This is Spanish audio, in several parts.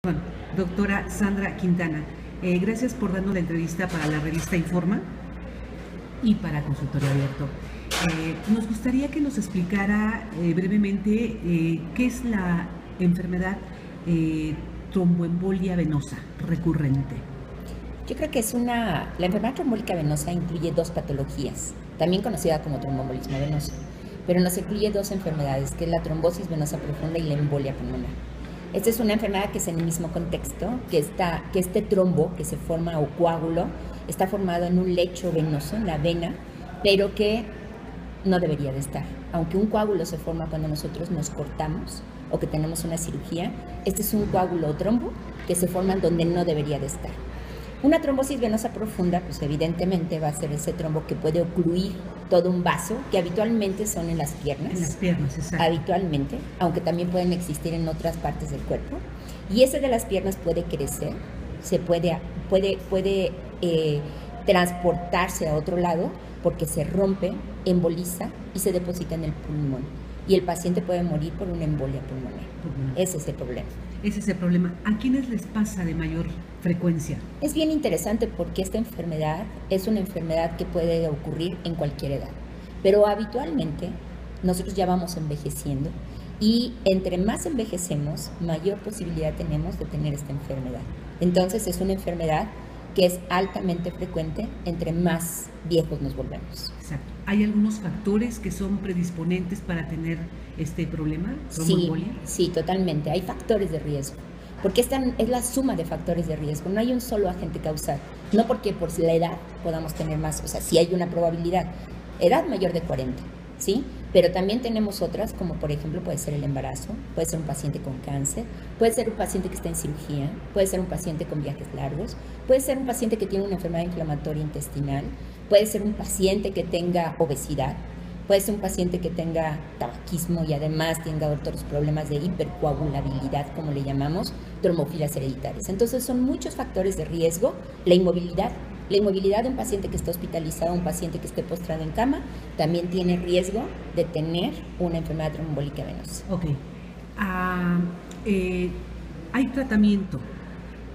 Bueno, doctora Sandra Quintana, gracias por darnos la entrevista para la revista Informa y para Consultorio Abierto. Nos gustaría que nos explicara brevemente qué es la enfermedad tromboembolia venosa recurrente. Yo creo que la enfermedad trombólica venosa incluye dos patologías, también conocida como tromboembolismo venoso, pero nos incluye dos enfermedades, que es la trombosis venosa profunda y la embolia pulmonar. Esta es una enfermedad que es en el mismo contexto, que este trombo que se forma o coágulo está formado en un lecho venoso, en la vena, pero que no debería de estar. Aunque un coágulo se forma cuando nosotros nos cortamos o que tenemos una cirugía, este es un coágulo o trombo que se forma donde no debería de estar. Una trombosis venosa profunda, pues evidentemente va a ser ese trombo que puede ocluir todo un vaso, que habitualmente son en las piernas. En las piernas, exacto. Habitualmente, aunque también pueden existir en otras partes del cuerpo. Y ese de las piernas puede crecer, puede transportarse a otro lado porque se rompe, emboliza y se deposita en el pulmón. Y el paciente puede morir por una embolia pulmonar. Ese es el problema. Ese es el problema. ¿A quiénes les pasa de mayor frecuencia? Es bien interesante porque esta enfermedad es una enfermedad que puede ocurrir en cualquier edad. Pero habitualmente nosotros ya vamos envejeciendo y entre más envejecemos, mayor posibilidad tenemos de tener esta enfermedad. Entonces es una enfermedad que es altamente frecuente entre más viejos nos volvemos. Exacto. ¿Hay algunos factores que son predisponentes para tener este problema, tromboembolia? Sí, totalmente. Hay factores de riesgo, porque esta es la suma de factores de riesgo. No hay un solo agente causal. No porque por la edad podamos tener más, o sea, sí hay una probabilidad. Edad mayor de 40, ¿sí? Pero también tenemos otras, como por ejemplo puede ser el embarazo, puede ser un paciente con cáncer, puede ser un paciente que está en cirugía, puede ser un paciente con viajes largos, puede ser un paciente que tiene una enfermedad inflamatoria intestinal, puede ser un paciente que tenga obesidad, puede ser un paciente que tenga tabaquismo y además tenga otros problemas de hipercoagulabilidad, como le llamamos, trombofilias hereditarias. Entonces son muchos factores de riesgo. La inmovilidad de un paciente que está hospitalizado, un paciente que esté postrado en cama, también tiene riesgo de tener una enfermedad trombólica venosa. Ok. Hay tratamiento.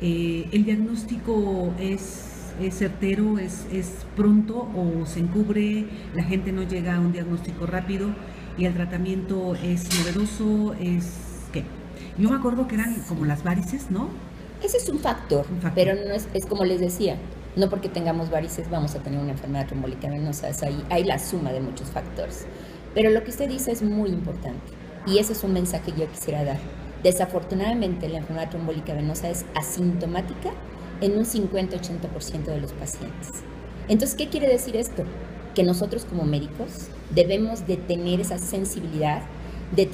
¿El diagnóstico es certero, es pronto o se encubre? La gente no llega a un diagnóstico rápido y el tratamiento es novedoso. ¿Qué? Yo me acuerdo que eran como las varices, ¿no? Ese es un factor. Pero no es como les decía. No porque tengamos varices vamos a tener una enfermedad trombólica venosa, hay la suma de muchos factores. Pero lo que usted dice es muy importante y ese es un mensaje que yo quisiera dar. Desafortunadamente la enfermedad trombólica venosa es asintomática en un 50-80% de los pacientes. Entonces, ¿qué quiere decir esto? Que nosotros como médicos debemos de tener esa sensibilidad, de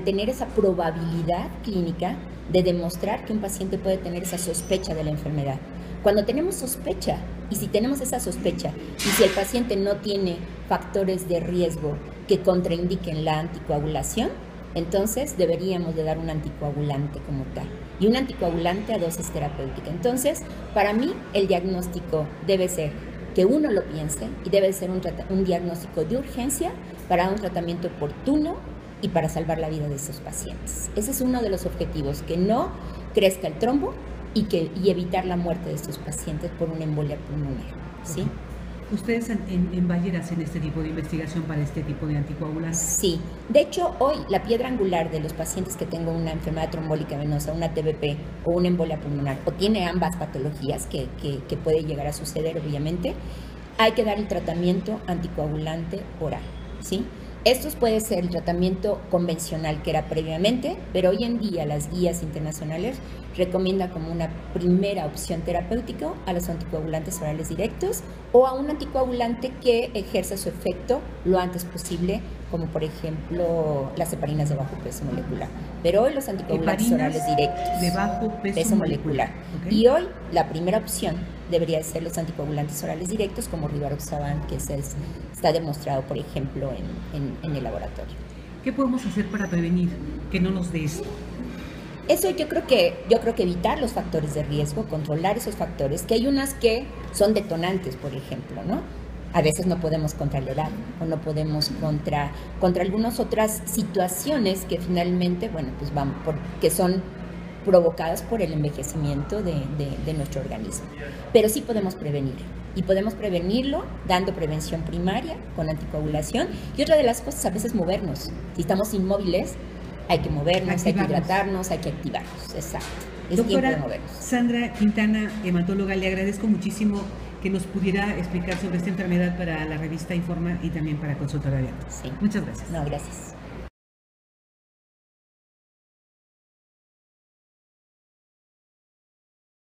tener esa probabilidad clínica de demostrar que un paciente puede tener esa sospecha de la enfermedad. Cuando tenemos sospecha, y si tenemos esa sospecha, y si el paciente no tiene factores de riesgo que contraindiquen la anticoagulación, entonces deberíamos de dar un anticoagulante como tal. Y un anticoagulante a dosis terapéutica. Entonces, para mí, el diagnóstico debe ser que uno lo piense y debe ser un diagnóstico de urgencia para un tratamiento oportuno y para salvar la vida de esos pacientes. Ese es uno de los objetivos, que no crezca el trombo y evitar la muerte de estos pacientes por una embolia pulmonar, ¿sí? ¿Ustedes en Bayer hacen este tipo de investigación para este tipo de anticoagulantes? Sí. De hecho, hoy la piedra angular de los pacientes que tengan una enfermedad trombólica venosa, una TBP o una embolia pulmonar, o tiene ambas patologías que puede llegar a suceder, obviamente, hay que dar el tratamiento anticoagulante oral, ¿sí? Estos puede ser el tratamiento convencional que era previamente, pero hoy en día las guías internacionales recomiendan como una primera opción terapéutica a los anticoagulantes orales directos o a un anticoagulante que ejerza su efecto lo antes posible, como por ejemplo las heparinas de bajo peso molecular. Pero hoy los anticoagulantes orales directos de bajo peso molecular. Okay. Y hoy la primera opción debería ser los anticoagulantes orales directos como Rivaroxaban, que está demostrado, por ejemplo, en el laboratorio. ¿Qué podemos hacer para prevenir que no nos dé esto? Eso yo creo que evitar los factores de riesgo, controlar esos factores, que hay unas que son detonantes, por ejemplo, ¿no? A veces no podemos contra la edad o no podemos contra algunas otras situaciones que finalmente, bueno, pues van, porque son provocadas por el envejecimiento de nuestro organismo. Pero sí podemos prevenirlo. Y podemos prevenirlo dando prevención primaria con anticoagulación. Y otra de las cosas, a veces movernos. Si estamos inmóviles, hay que movernos, hay que hidratarnos, hay que activarnos. Exacto. Es tiempo de movernos. Sandra Quintana, hematóloga, le agradezco muchísimo que nos pudiera explicar sobre esta enfermedad para la revista Informa y también para Consultorio Abierto. Sí. Muchas gracias. No, gracias.